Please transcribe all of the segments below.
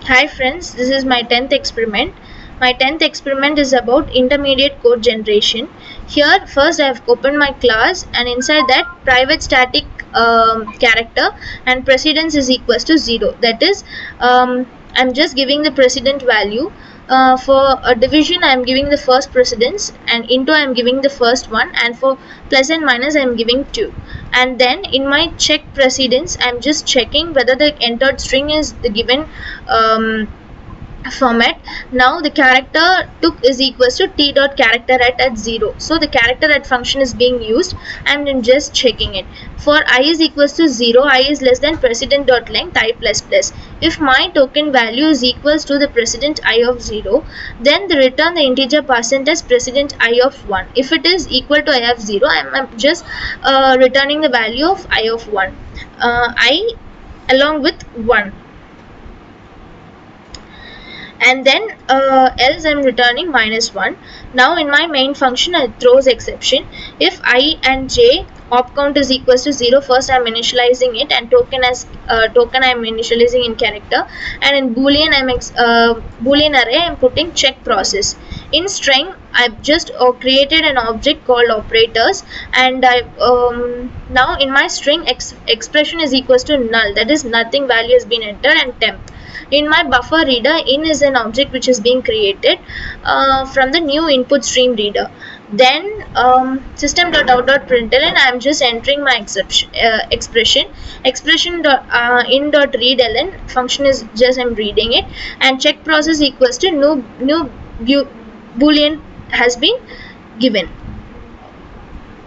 Hi friends, this is my 10th experiment. My 10th experiment is about intermediate code generation. Here first I have opened my class, and inside that private static character and precedence is equals to 0. That is, I'm just giving the precedent value. For a division I am giving the first precedence, and into I am giving the first one, and for plus and minus I am giving 2. And then in my check precedence I am just checking whether the entered string is the given format. Now the character took is equals to t dot character at 0, so the character at function is being used, and I'm just checking it. For I is equals to 0, I is less than precedent dot length I plus plus. If my token value is equals to the precedent I of 0, then the return the integer percent as precedent I of 1. If it is equal to I of 0, I'm just returning the value of I of 1, I along with 1. And then else I'm returning -1. Now in my main function I throws exception. If I and j op count is equals to 0, first I'm initializing it, and token as token I'm initializing in character, and in boolean boolean array I'm putting check process. In string I've just created an object called operators, and I now in my string expression is equals to null, that is nothing value has been entered, and temp. In my buffer reader, in is an object which is being created from the new input stream reader. Then system.out.println, I am just entering my expression. In.readln function is just I'm reading it, and check process equals to new boolean has been given,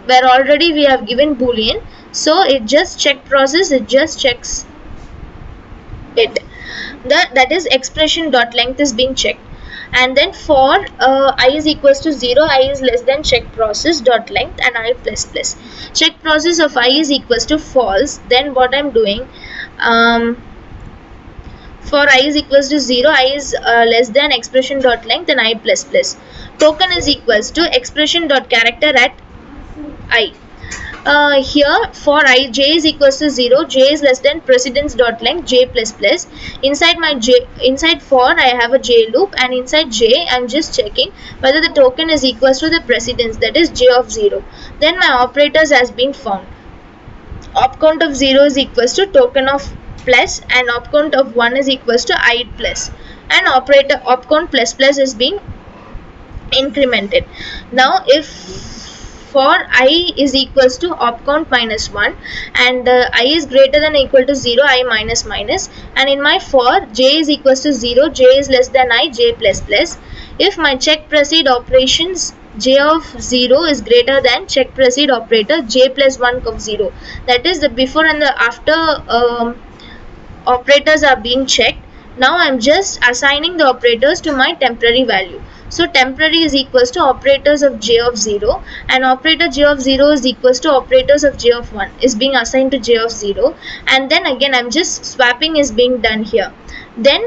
where already we have given boolean, so it just check process, it just checks it. That is expression dot length is being checked. And then for I is equals to 0, I is less than check process dot length and I plus plus. Check process of I is equals to false. Then what I'm doing, for I is equals to 0, I is less than expression dot length and I plus plus. Token is equals to expression dot character at I. Here for I, j is equals to 0, j is less than precedence dot length j plus plus. Inside my inside for I have a j loop, and inside j I'm just checking whether the token is equals to the precedence, that is j of 0. Then my operators has been found. Op count of 0 is equals to token of plus, and op count of 1 is equals to I plus, and operator op count plus plus is being incremented. Now if for I is equals to op count -1, and I is greater than or equal to 0, I minus minus, and in my for j is equals to 0, j is less than I, j plus plus. If my check proceed operations j of 0 is greater than check proceed operator j plus 1 of 0, that is the before and the after operators are being checked. Now I'm just assigning the operators to my temporary value. So temporary is equals to operators of j of 0, and operator j of 0 is equals to operators of j of 1 is being assigned to j of 0, and then again I'm just swapping is being done here. Then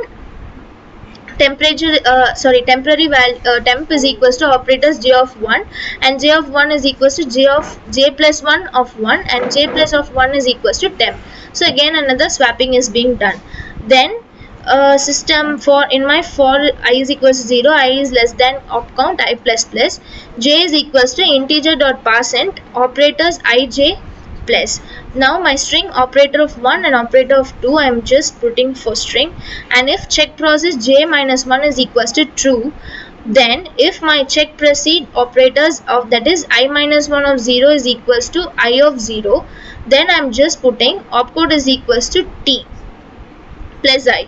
temporary value temp is equals to operators j of 1, and j of 1 is equals to j plus 1 of 1, and j plus of 1 is equals to temp. So again another swapping is being done. Then system for in my for I is equals to 0, I is less than op count I plus plus, j is equals to integer dot percent operators ij plus. Now my string operator of 1 and operator of 2 I am just putting for string, and if check process j minus 1 is equals to true, then if my check proceed operators of, that is I minus 1 of 0 is equals to I of 0, then I am just putting opcode is equals to t plus I.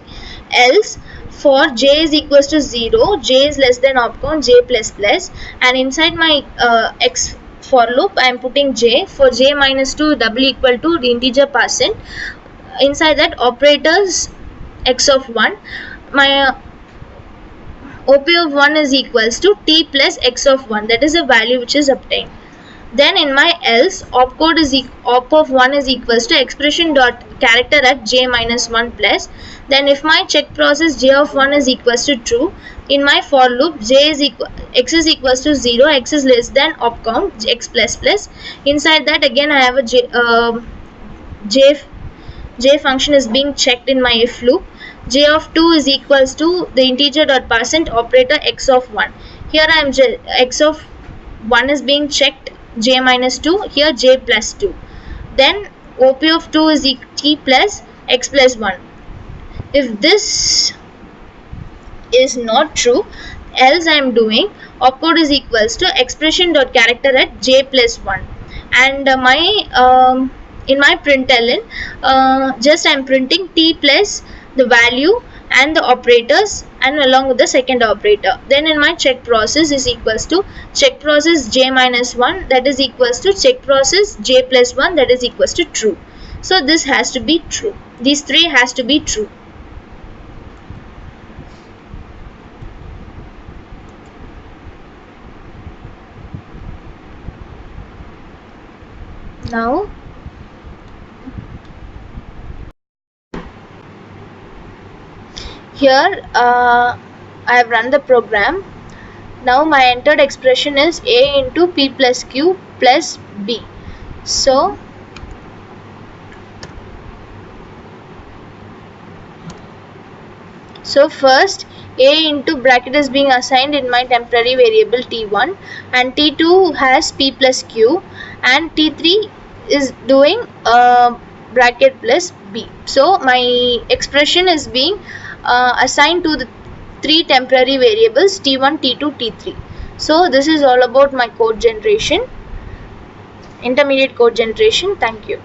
Else for j is equals to 0, j is less than op count j plus plus, and inside my x for loop I am putting j. For j minus 2 double equal to the integer percent, inside that operators x of 1, my op of 1 is equals to t plus x of 1, that is a value which is obtained. Then in my else opcode is op of 1 is equals to expression dot character at j minus 1 plus. Then if my check process j of 1 is equals to true, in my for loop x is equals to 0, x is less than op count x plus plus. Inside that again I have a j j function is being checked in my if loop. J of 2 is equals to the integer dot percent operator x of 1. Here I am x of 1 is being checked, j minus 2, here j plus 2. Then op of 2 is t plus x plus 1. If this is not true, else I am doing opcode is equals to expression dot character at j plus 1, and in my println just I am printing t plus the value and the operators and along with the second operator. Then in my check process is equals to check process j minus 1, that is equals to check process j plus 1, that is equals to true. So this has to be true, these three has to be true. Now here I have run the program. Now my entered expression is a into p plus q plus b. So first a into bracket is being assigned in my temporary variable t1, and t2 has p plus q, and t3 is doing bracket plus b. So my expression is being assigned to the three temporary variables t1, t2, t3. So this is all about my code generation, intermediate code generation. Thank you.